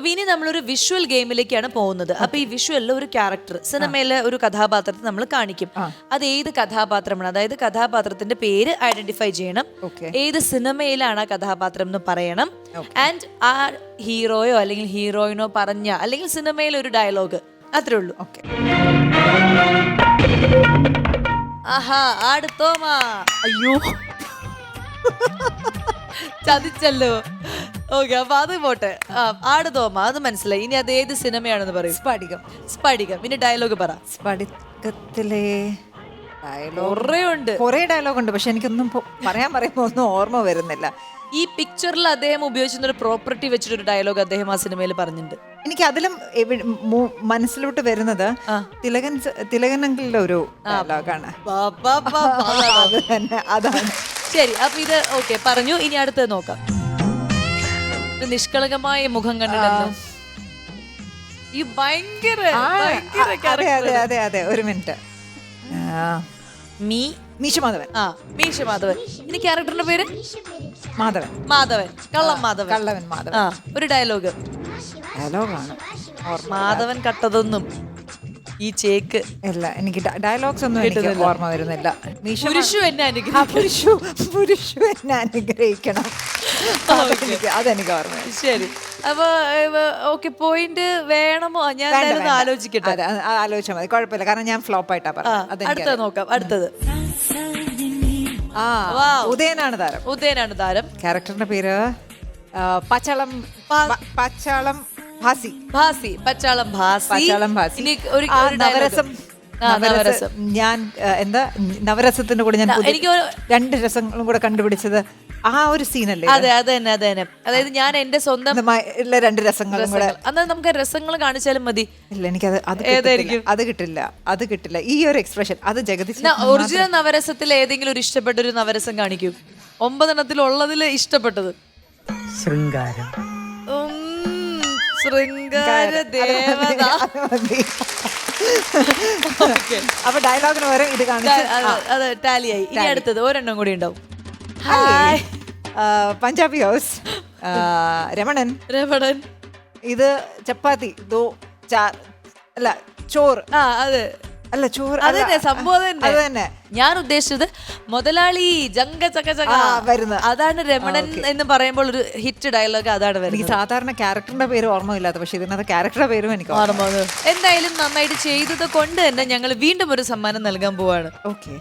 അപ്പൊ ഇനി നമ്മളൊരു വിഷ്വൽ ഗെയിമിലേക്കാണ് പോകുന്നത്. അപ്പൊ ഈ വിഷ്വലിൽ ഒരു ക്യാരക്ടർ, സിനിമയിലെ ഒരു കഥാപാത്രത്തെ നമ്മൾ കാണിക്കും. അത് ഏത് കഥാപാത്രമാണ്, അതായത് കഥാപാത്രത്തിന്റെ പേര് ഐഡന്റിഫൈ ചെയ്യണം, ഏത് സിനിമയിലാണ് ആ കഥാപാത്രം എന്ന് പറയണം, ആൻഡ് ആ ഹീറോയോ അല്ലെങ്കിൽ ഹീറോയിനോ പറഞ്ഞ അല്ലെങ്കിൽ സിനിമയിലെ ഒരു ഡയലോഗ്, അത്രേ ഉള്ളൂ. ഓക്കെ. ആഹാ അടുത്തോമാ, അയ്യോ ചതിച്ചല്ലോ. ഓക്കെ, അപ്പൊ അത് പോട്ടെ. ആട് തോമ അത് മനസ്സിലായി. ഇനി അത് ഏത് സിനിമയാണെന്ന് പറയും. സ്ഫടികം. സ്ഫടികം. പിന്നെ ഡയലോഗ് പറ. സ്ഫടികത്തിലെ ഉണ്ട്, കുറെ ഡയലോഗ് ഉണ്ട്, പക്ഷെ എനിക്കൊന്നും പറയുമ്പോ ഒന്നും ഓർമ്മ വരുന്നില്ല. ഈ പിക്ചറിൽ അദ്ദേഹം ഉപയോഗിച്ചിരുന്ന ഒരു പ്രോപ്പർട്ടി വെച്ചിട്ടൊരു ഡയലോഗ് അദ്ദേഹം ആ സിനിമയിൽ പറഞ്ഞിട്ടുണ്ട്. എനിക്ക് അതിലും മനസ്സിലോട്ട് വരുന്നത് തിലകനങ്കിലെ ഒരു ഡയലോഗാണ്. അതാണ്. ശരി, അപ്പൊ ഇത് ഓക്കെ പറഞ്ഞു. ഇനി അടുത്തത് നോക്കാം. നിഷ്കളങ്കമായ മുഖം കണ്ടിട്ട് ഈ ഭയങ്കര അതെ അതെ. ഒരു മിനിറ്റ്. മീശമാധവൻ. മീശമാധവൻ. ഇനി ക്യാരക്ടറിന്റെ പേര് മാധവൻ. കള്ളം മാധവൻ. ഒരു ഡയലോഗാണ്. മാധവൻ കട്ടതൊന്നും ഈ ചേക്ക് അല്ല. എനിക്ക് ഡയലോഗ്സ് ഒന്നും എനിക്ക് ഓർമ്മ വരുന്നില്ല. പുരുഷു എന്നെ അനുഗ്രഹിക്കണം, അതെനിക്ക് ഓർമ്മ. ശരി, അപ്പൊ ഓക്കെ, പോയിന്റ് വേണമോ? ഞാൻ ആലോചിക്കട്ടെ. ആലോചിച്ചാൽ മതി, കുഴപ്പമില്ല. കാരണം ഞാൻ ഫ്ലോപ്പ് ആയിട്ടാ പറഞ്ഞത്. അടുത്തത് നോക്കാം. അടുത്തത് ഉദയനാണ് താരം. ക്യാരക്ടറിന്റെ പേര് പച്ചാളം ഭാസി. ഇനി ഒരു നവരസം. ഞാൻ നവരസത്തിന്റെ കൂടെ ഞാൻ എനിക്ക് 2 രസങ്ങളും കൂടെ കണ്ടുപിടിച്ചത് ആ ഒരു സീനല്ലേ? അതെ, അത് തന്നെ. അതായത് ഞാൻ എന്റെ സ്വന്തം 2 രസങ്ങളും കൂടെ. എന്നാൽ നമുക്ക് രസങ്ങൾ കാണിച്ചാലും മതി. ഇല്ല, എനിക്കത് അത് കിട്ടില്ല. ഈ ഒരു എക്സ്പ്രഷൻ അത് ജഗതി. ഒറിജിനൽ നവരസത്തിൽ ഏതെങ്കിലും ഒരു ഇഷ്ടപ്പെട്ട ഒരു നവരസം കാണിക്കൂ. 9 എണ്ണത്തിലുള്ളതിൽ ഇഷ്ടപ്പെട്ടത്. ശൃംഗാരം. ശൃംഗാര ദേവത. അപ്പൊ ഡയലോഗിന് വരെ ഇത് അത് ടാലിയായി. ഇനി അടുത്തത് ഒരെണ്ണം കൂടി ഉണ്ടാവും. പഞ്ചാബി ഹൗസ്. രമണൻ. ഇത് ചപ്പാത്തി അല്ല ചോറ്. അതെ അല്ല ചോറ് അതന്നെ സംഭവം. അത് തന്നെ ഞാൻ ഉദ്ദേശിച്ചത്. മുതലാളി ജംഗ ചക ചക വരുന്നത് അതാണ് രമണൻ എന്ന് പറയുമ്പോൾ ഒരു ഹിറ്റ് ഡയലോഗ് അതാണ് വരുന്നത്. എനിക്ക് സാധാരണ ക്യാരക്ടറിന്റെ പേര് ഓർമ്മയില്ലാത്ത, പക്ഷെ ഇതിനകത്ത് ക്യാരക്ടറുടെ പേരും എനിക്ക് ഓർമ്മ. എന്തായാലും നന്നായിട്ട് ചെയ്തത് കൊണ്ട് തന്നെ ഞങ്ങൾ വീണ്ടും ഒരു സമ്മാനം നൽകാൻ പോവാണ്. ഓക്കെ.